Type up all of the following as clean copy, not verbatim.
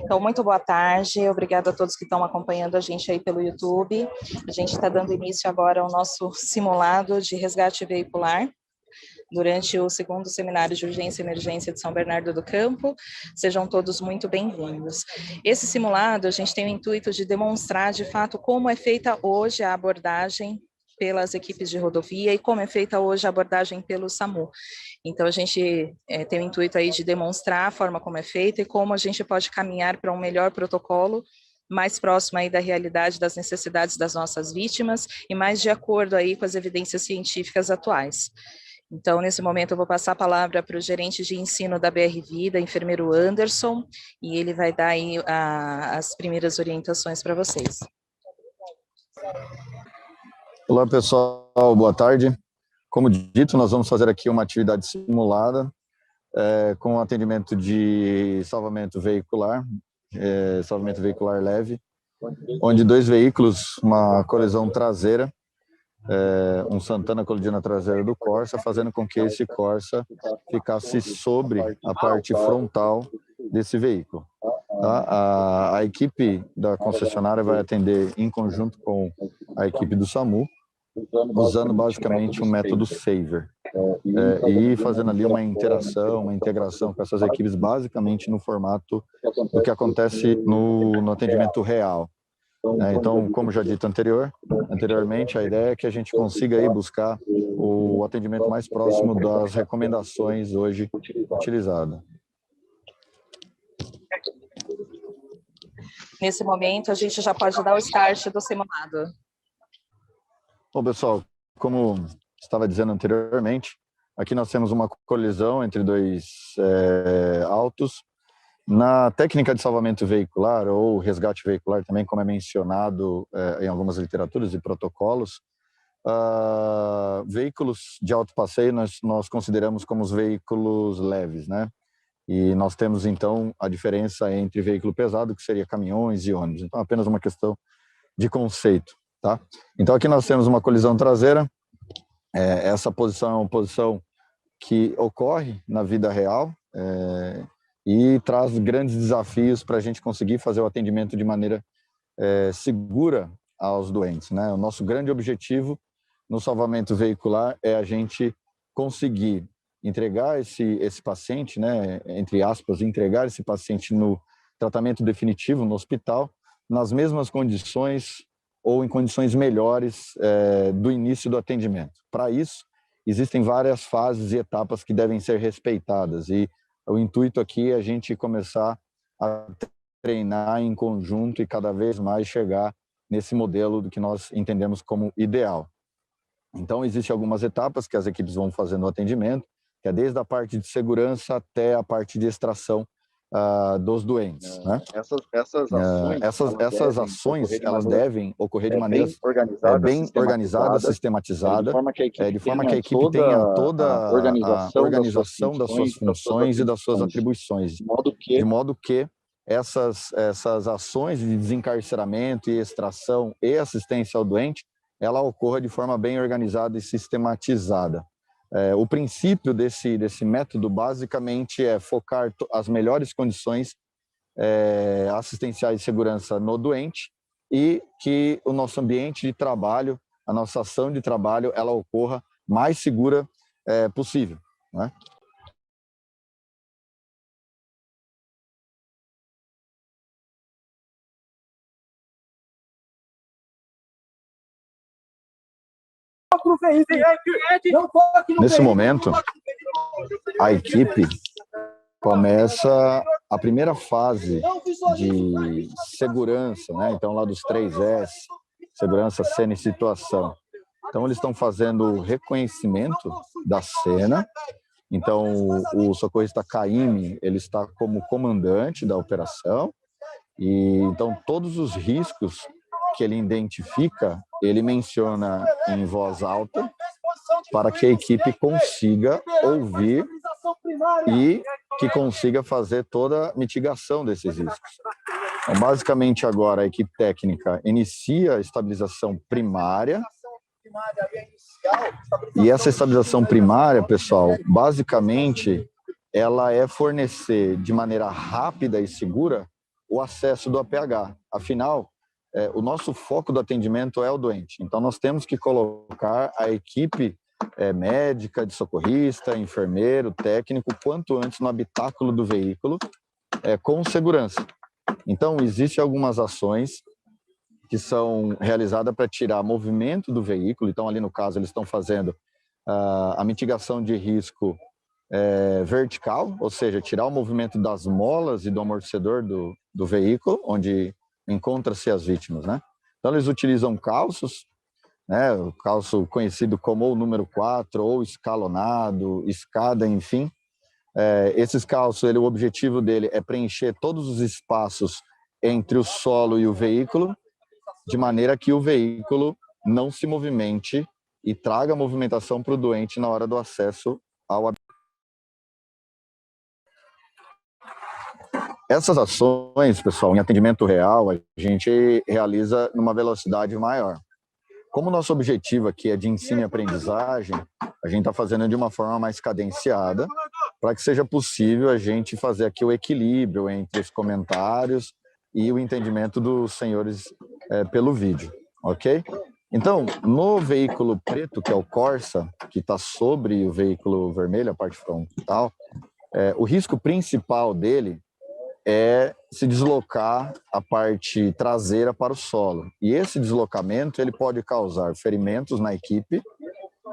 Então, muito boa tarde, obrigada a todos que estão acompanhando a gente aí pelo YouTube. A gente está dando início agora ao nosso simulado de resgate veicular, durante o segundo seminário de urgência e emergência de São Bernardo do Campo. Sejam todos muito bem-vindos. Esse simulado, a gente tem o intuito de demonstrar, de fato, como é feita hoje a abordagem pelas equipes de rodovia e como é feita hoje a abordagem pelo SAMU. Então, a gente tem o intuito aí de demonstrar a forma como é feita e como a gente pode caminhar para um melhor protocolo, mais próximo aí da realidade, das necessidades das nossas vítimas e mais de acordo aí com as evidências científicas atuais. Então, nesse momento, eu vou passar a palavra para o gerente de ensino da BR Vida, enfermeiro Anderson, e ele vai dar aí as primeiras orientações para vocês. Olá, pessoal, boa tarde. Como dito, nós vamos fazer aqui uma atividade simulada com atendimento de salvamento veicular leve, onde dois veículos, uma colisão traseira, um Santana colidindo na traseira do Corsa, fazendo com que esse Corsa ficasse sobre a parte frontal desse veículo. Tá? A equipe da concessionária vai atender em conjunto com a equipe do SAMU, usando basicamente o método SAVER, e fazendo ali uma integração com essas equipes, basicamente no formato do que acontece no atendimento real. Então, como já dito anteriormente, a ideia é que a gente consiga aí buscar o atendimento mais próximo das recomendações hoje utilizadas. Nesse momento, a gente já pode dar o start do simulado. Bom, pessoal, como estava dizendo anteriormente, aqui nós temos uma colisão entre dois autos. Na técnica de salvamento veicular, ou resgate veicular também, como é mencionado em algumas literaturas e protocolos, veículos de alto passeio nós consideramos como os veículos leves, né? E nós temos, então, a diferença entre veículo pesado, que seria caminhões e ônibus. Então, apenas uma questão de conceito, tá? Então, aqui nós temos uma colisão traseira. Essa posição é uma posição que ocorre na vida real, e traz grandes desafios para a gente conseguir fazer o atendimento de maneira segura aos doentes, né? O nosso grande objetivo no salvamento veicular é a gente conseguir entregar esse paciente, né, entre aspas, entregar esse paciente no tratamento definitivo no hospital, nas mesmas condições ou em condições melhores do início do atendimento. Para isso, existem várias fases e etapas que devem ser respeitadas, e o intuito aqui é a gente começar a treinar em conjunto e cada vez mais chegar nesse modelo do que nós entendemos como ideal. Então, existem algumas etapas que as equipes vão fazer no atendimento, que é desde a parte de segurança até a parte de extração dos doentes, né? Essas ações elas devem ocorrer de maneira bem organizada, sistematizada, de forma que a equipe tenha toda a organização das suas funções e das suas atribuições, de modo que essas ações de desencarceramento e extração e assistência ao doente, ela ocorra de forma bem organizada e sistematizada. O princípio desse método basicamente é focar as melhores condições assistenciais de segurança no doente e que o nosso ambiente de trabalho, a nossa ação de trabalho, ela ocorra mais segura possível, né? Nesse momento, a equipe começa a primeira fase de segurança, né? Então, lá dos 3S, segurança, cena e situação. Então, eles estão fazendo o reconhecimento da cena. Então, o socorrista Caíme, ele está como comandante da operação. E então, todos os riscos que ele identifica, ele menciona em voz alta para que a equipe consiga ouvir e que consiga fazer toda a mitigação desses riscos. Então, basicamente, agora a equipe técnica inicia a estabilização primária. E essa estabilização primária, pessoal, basicamente, ela é fornecer de maneira rápida e segura o acesso do APH. Afinal, o nosso foco do atendimento é o doente. Então, nós temos que colocar a equipe médica, de socorrista, enfermeiro, técnico, quanto antes no habitáculo do veículo, com segurança. Então, existem algumas ações que são realizadas para tirar movimento do veículo. Então, ali no caso, eles estão fazendo a mitigação de risco vertical, ou seja, tirar o movimento das molas e do amortecedor do veículo, onde encontra-se as vítimas, né? Então, eles utilizam calços, né? O calço conhecido como o número 4, ou escalonado, escada, enfim. Esses calços, o objetivo dele é preencher todos os espaços entre o solo e o veículo, de maneira que o veículo não se movimente e traga movimentação para o doente na hora do acesso ao habitáculo. Essas ações, pessoal, em atendimento real, a gente realiza numa velocidade maior. Como o nosso objetivo aqui é de ensino e aprendizagem, a gente está fazendo de uma forma mais cadenciada, para que seja possível a gente fazer aqui o equilíbrio entre os comentários e o entendimento dos senhores pelo vídeo, ok? Então, no veículo preto, que é o Corsa, que está sobre o veículo vermelho, a parte frontal, o risco principal dele é se deslocar a parte traseira para o solo. E esse deslocamento ele pode causar ferimentos na equipe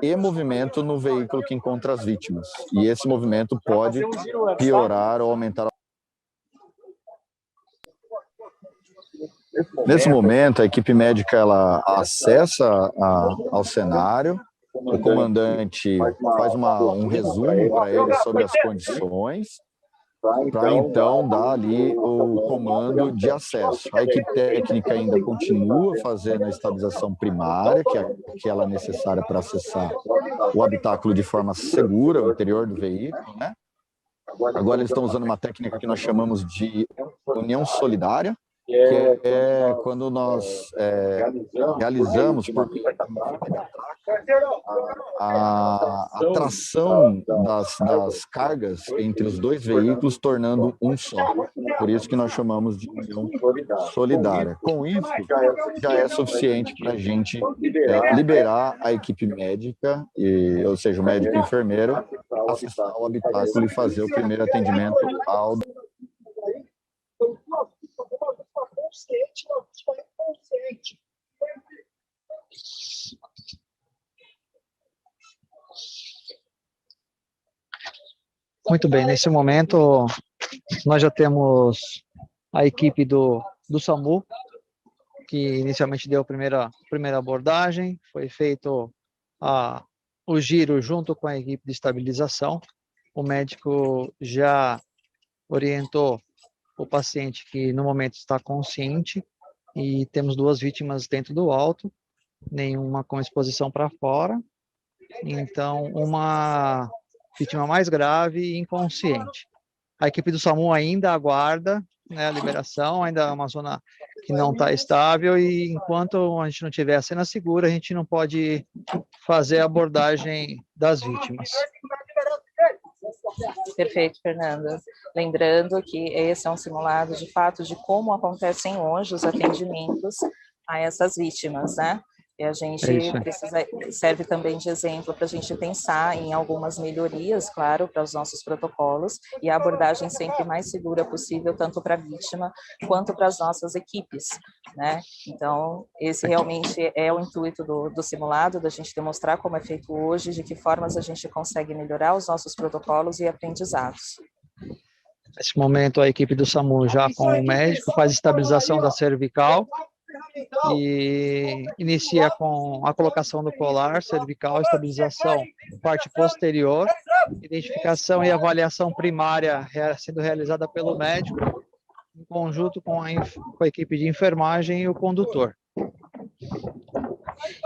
e movimento no veículo que encontra as vítimas. E esse movimento pode piorar ou aumentar. Nesse momento, a equipe médica ela acessa ao cenário, o comandante faz um resumo para ele sobre as condições, para então dar ali o comando de acesso. A equipe técnica ainda continua fazendo a estabilização primária, que é aquela necessária para acessar o habitáculo de forma segura, o interior do veículo, né? Agora eles estão usando uma técnica que nós chamamos de união solidária, que é quando nós realizamos por a tração das cargas entre os dois veículos, tornando um só. Por isso que nós chamamos de união solidária. Com isso, já é suficiente para a gente liberar a equipe médica, ou seja, o médico e o enfermeiro, acessar o habitáculo e fazer o primeiro atendimento ao... Muito bem, nesse momento nós já temos a equipe do SAMU, que inicialmente deu a primeira abordagem, foi feito o giro junto com a equipe de estabilização. O médico já orientou o paciente que no momento está consciente e temos 2 vítimas dentro do auto, nenhuma com exposição para fora, então uma vítima mais grave e inconsciente. A equipe do SAMU ainda aguarda, né, a liberação, ainda é uma zona que não está estável e enquanto a gente não tiver a cena segura, a gente não pode fazer a abordagem das vítimas. Perfeito, Fernanda. Lembrando que esse é um simulado, de fato, de como acontecem hoje os atendimentos a essas vítimas, né? E a gente serve também de exemplo para a gente pensar em algumas melhorias, claro, para os nossos protocolos e a abordagem sempre mais segura possível, tanto para a vítima quanto para as nossas equipes, né? Então, esse realmente é o intuito do simulado, da gente demonstrar como é feito hoje, de que formas a gente consegue melhorar os nossos protocolos e aprendizados. Nesse momento, a equipe do SAMU já com o médico faz estabilização da cervical, e inicia com a colocação do colar cervical, estabilização parte posterior, identificação e avaliação primária sendo realizada pelo médico, em conjunto com a equipe de enfermagem e o condutor.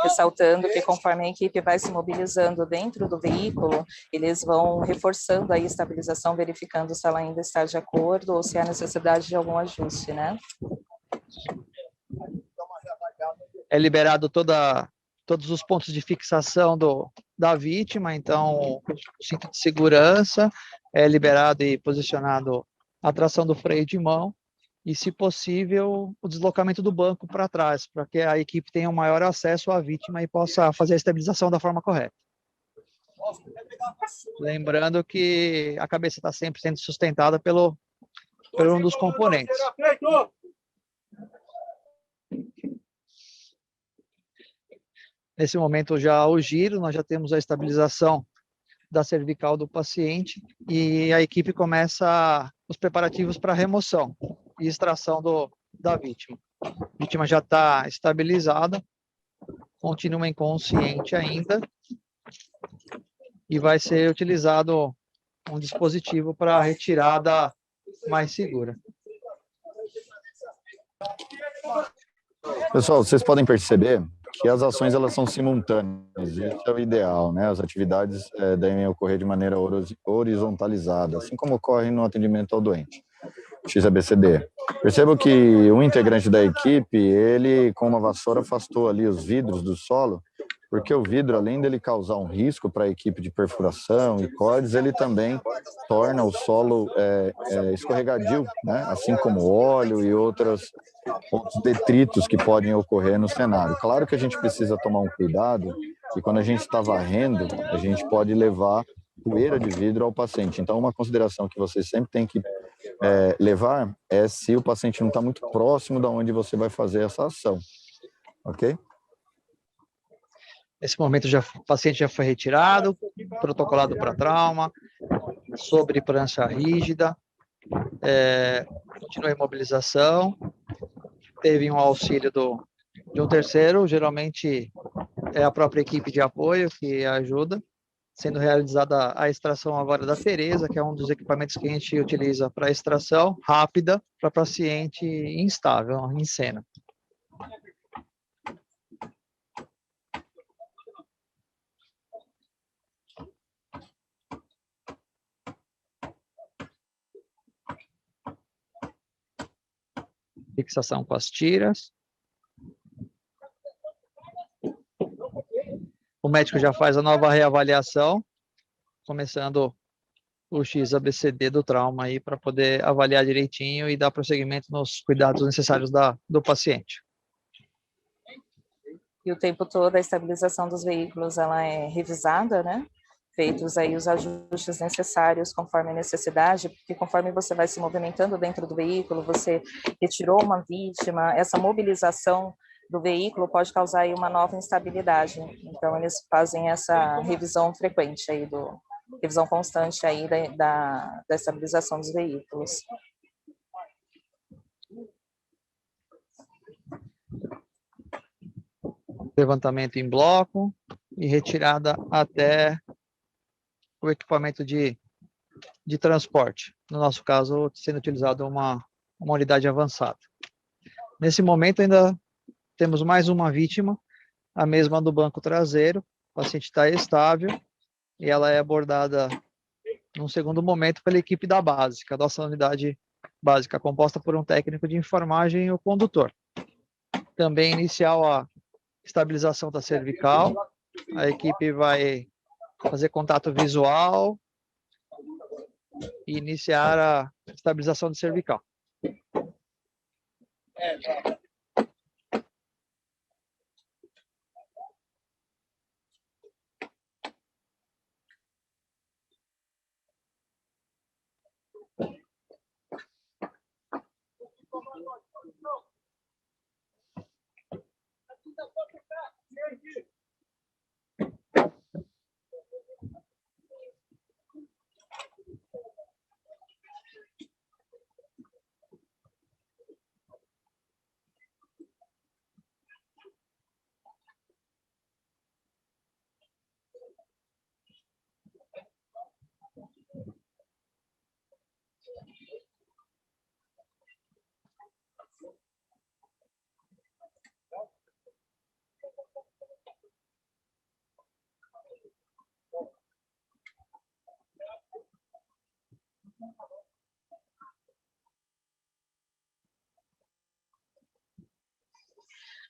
Ressaltando que conforme a equipe vai se mobilizando dentro do veículo, eles vão reforçando a estabilização, verificando se ela ainda está de acordo ou se há necessidade de algum ajuste, né? É liberado todos os pontos de fixação da vítima, então o cinto de segurança é liberado e posicionado a tração do freio de mão e, se possível, o deslocamento do banco para trás, para que a equipe tenha um maior acesso à vítima e possa fazer a estabilização da forma correta. Lembrando que a cabeça está sempre sendo sustentada por um dos componentes. Nesse momento, já o giro, nós já temos a estabilização da cervical do paciente e a equipe começa os preparativos para remoção e extração da vítima. A vítima já está estabilizada, continua inconsciente ainda e vai ser utilizado um dispositivo para a retirada mais segura. Pessoal, vocês podem perceber que as ações elas são simultâneas, isso é o ideal, né? As atividades devem ocorrer de maneira horizontalizada, assim como ocorre no atendimento ao doente. XABCD. Percebo que um integrante da equipe, ele com uma vassoura afastou ali os vidros do solo, porque o vidro, além dele causar um risco para a equipe de perfuração e cortes, ele também torna o solo escorregadio, né? Assim como óleo e outros detritos que podem ocorrer no cenário. Claro que a gente precisa tomar um cuidado, e quando a gente está varrendo, a gente pode levar poeira de vidro ao paciente. Então, uma consideração que você sempre tem que levar é se o paciente não está muito próximo da onde você vai fazer essa ação, ok? Nesse momento, o paciente já foi retirado, protocolado para trauma, sobre prancha rígida, continua a imobilização, teve um auxílio de um terceiro, geralmente é a própria equipe de apoio que ajuda, sendo realizada a extração agora da Tereza, que é um dos equipamentos que a gente utiliza para extração rápida para paciente instável, em cena. Fixação com as tiras. O médico já faz a nova reavaliação, começando o XABCD do trauma aí para poder avaliar direitinho e dar prosseguimento nos cuidados necessários do paciente. E o tempo todo a estabilização dos veículos ela é revisada, né? Feitos aí os ajustes necessários conforme a necessidade, porque conforme você vai se movimentando dentro do veículo, você retirou uma vítima, essa mobilização do veículo pode causar aí uma nova instabilidade. Então, eles fazem essa revisão frequente aí, revisão constante aí da estabilização dos veículos. Levantamento em bloco e retirada até o equipamento de transporte. No nosso caso, sendo utilizado uma unidade avançada. Nesse momento, ainda temos mais uma vítima, a mesma do banco traseiro. O paciente está estável e ela é abordada num segundo momento pela equipe da básica, a nossa unidade básica, composta por um técnico de enfermagem e o condutor. Também inicial a estabilização da cervical, a equipe vai fazer contato visual e iniciar a estabilização do cervical.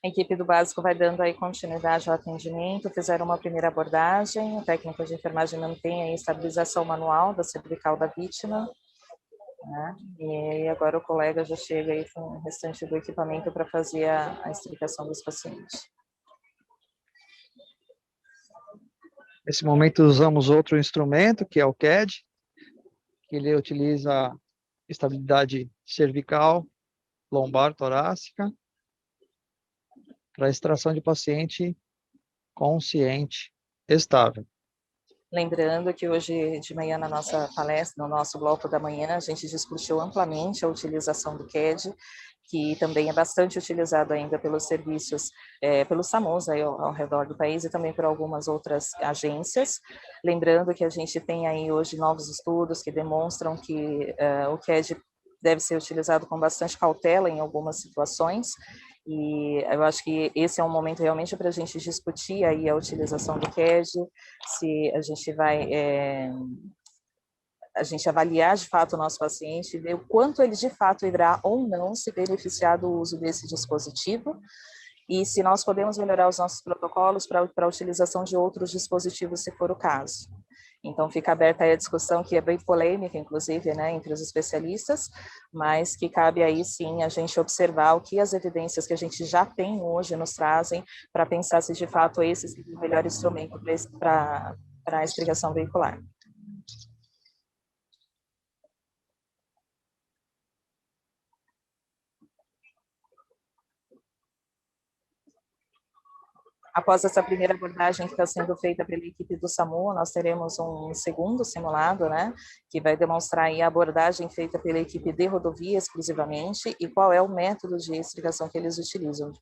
A equipe do básico vai dando aí continuidade ao atendimento, fizeram uma primeira abordagem, o técnico de enfermagem mantém a estabilização manual da cervical da vítima, né? E agora o colega já chega aí com o restante do equipamento para fazer a explicação dos pacientes. Nesse momento usamos outro instrumento, que é o CAD, que ele utiliza estabilidade cervical, lombar, torácica, para extração de paciente consciente, estável. Lembrando que hoje de manhã na nossa palestra, no nosso bloco da manhã, a gente discutiu amplamente a utilização do CAD, que também é bastante utilizado ainda pelos serviços, pelos SAMUs aí ao redor do país e também por algumas outras agências. Lembrando que a gente tem aí hoje novos estudos que demonstram que o CAD deve ser utilizado com bastante cautela em algumas situações, e eu acho que esse é um momento realmente para a gente discutir aí a utilização do CAD, se a gente vai a gente avaliar de fato o nosso paciente, ver o quanto ele de fato irá ou não se beneficiar do uso desse dispositivo, e se nós podemos melhorar os nossos protocolos para a utilização de outros dispositivos, se for o caso. Então, fica aberta aí a discussão, que é bem polêmica, inclusive, né, entre os especialistas, mas que cabe aí, sim, a gente observar o que as evidências que a gente já tem hoje nos trazem, para pensar se, de fato, esse seria o melhor instrumento para a explicação veicular. Após essa primeira abordagem que está sendo feita pela equipe do SAMU, nós teremos um segundo simulado, né, que vai demonstrar aí a abordagem feita pela equipe de rodovia exclusivamente e qual é o método de explicação que eles utilizam.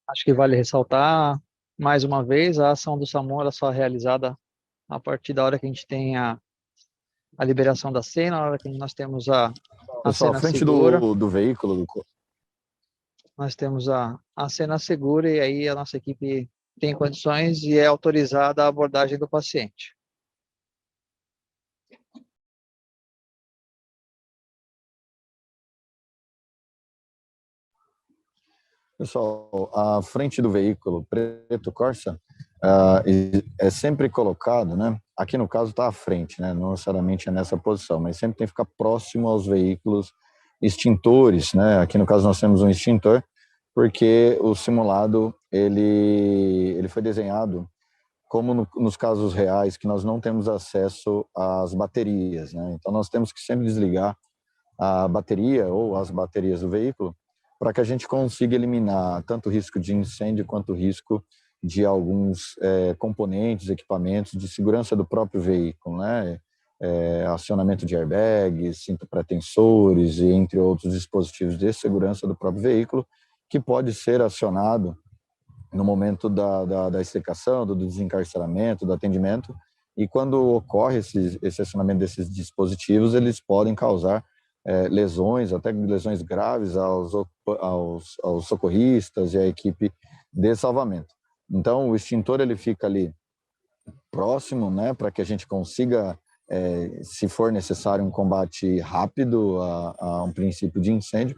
Acho que vale ressaltar, mais uma vez, a ação do SAMU ela só é realizada a partir da hora que a gente tem a liberação da cena, a hora que nós temos a Pessoal, à cena frente segura, do veículo, nós temos a cena segura e aí a nossa equipe tem condições e é autorizada a abordagem do paciente. pessoal, à frente do veículo preto Corsa, é sempre colocado, né? Aqui no caso está à frente, né? Não necessariamente é nessa posição, mas sempre tem que ficar próximo aos veículos extintores, né? Aqui no caso nós temos um extintor, porque o simulado ele foi desenhado como nos casos reais que nós não temos acesso às baterias, né? Então nós temos que sempre desligar a bateria ou as baterias do veículo para que a gente consiga eliminar tanto o risco de incêndio quanto o risco de alguns componentes, equipamentos de segurança do próprio veículo, né? Acionamento de airbags, cinto pretensores e entre outros dispositivos de segurança do próprio veículo, que pode ser acionado no momento da extricação, do desencarceramento, do atendimento, e quando ocorre esse acionamento desses dispositivos, eles podem causar lesões, até lesões graves aos socorristas e à equipe de salvamento. Então, o extintor ele fica ali próximo, né, para que a gente consiga, se for necessário, um combate rápido a um princípio de incêndio.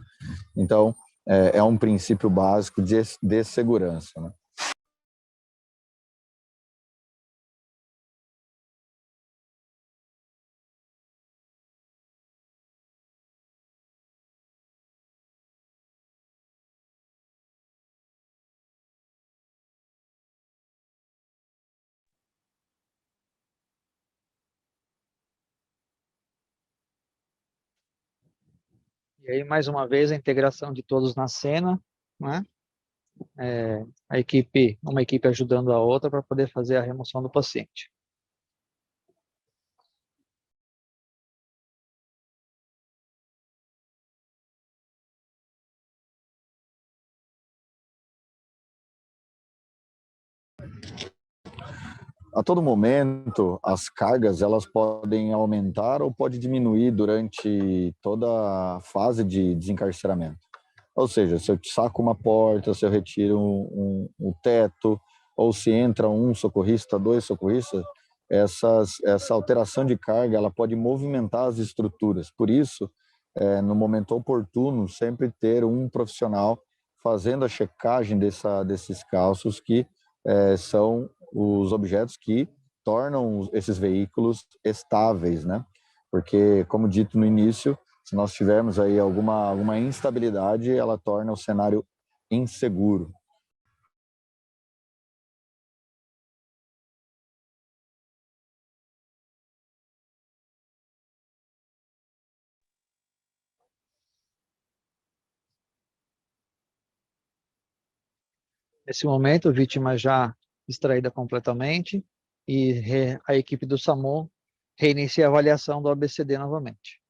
Então, é um princípio básico de segurança, né? E aí, mais uma vez, a integração de todos na cena, né? Uma equipe ajudando a outra para poder fazer a remoção do paciente. a todo momento, as cargas elas podem aumentar ou pode diminuir durante toda a fase de desencarceramento. Ou seja, se eu saco uma porta, se eu retiro um teto, ou se entra um socorrista, dois socorristas, essa alteração de carga ela pode movimentar as estruturas. Por isso, no momento oportuno, sempre ter um profissional fazendo a checagem desses calços que são os objetos que tornam esses veículos estáveis, né? Porque, como dito no início, se nós tivermos aí alguma instabilidade, ela torna o cenário inseguro. Nesse momento, a vítima já extraída completamente e a equipe do SAMU reinicia a avaliação do ABCD novamente.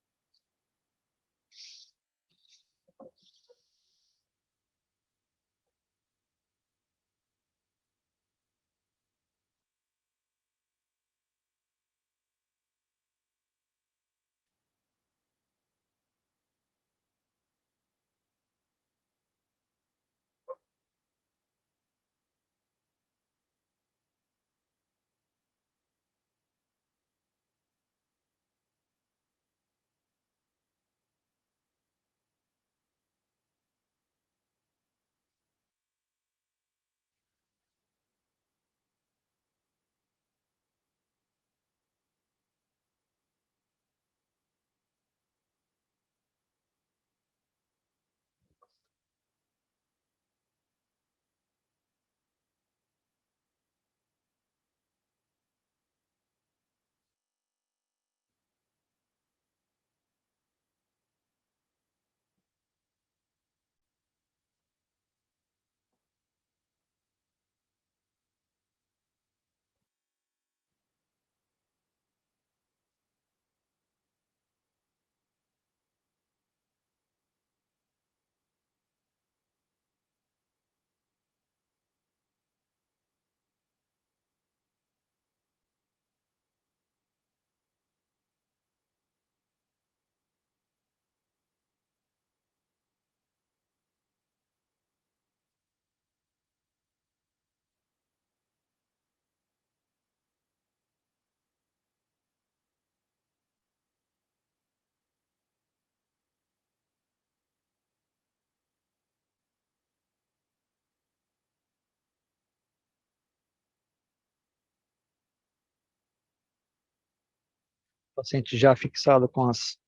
O paciente já fixado com as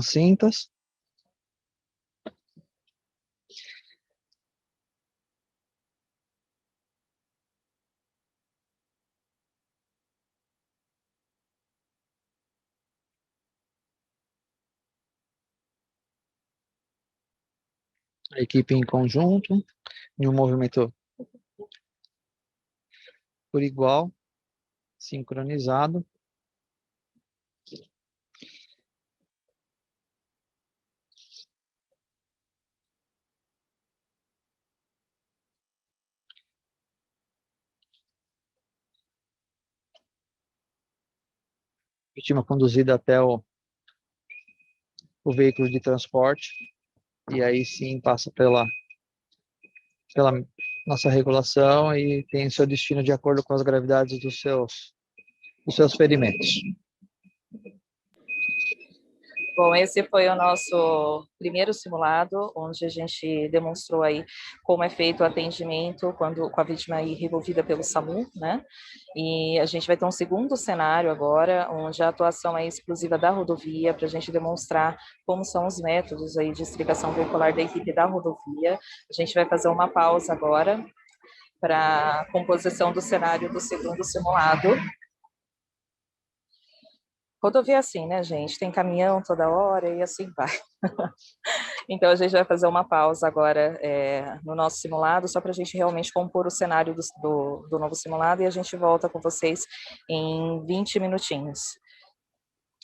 cintas. A equipe em conjunto, em um movimento por igual, sincronizado. Vítima conduzida até o veículo de transporte e aí sim passa pela nossa regulação e tem seu destino de acordo com as gravidades dos seus ferimentos. Bom, esse foi o nosso primeiro simulado, onde a gente demonstrou aí como é feito o atendimento com a vítima aí revolvida pelo SAMU, né? E a gente vai ter um segundo cenário agora, onde a atuação é exclusiva da rodovia, para a gente demonstrar como são os métodos aí de explicação veicular da equipe da rodovia. A gente vai fazer uma pausa agora para a composição do cenário do segundo simulado. Rodovia é assim, né, gente? Tem caminhão toda hora e assim vai. Então, a gente vai fazer uma pausa agora no nosso simulado, só para a gente realmente compor o cenário do novo simulado, e a gente volta com vocês em 20 minutinhos.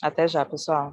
Até já, pessoal.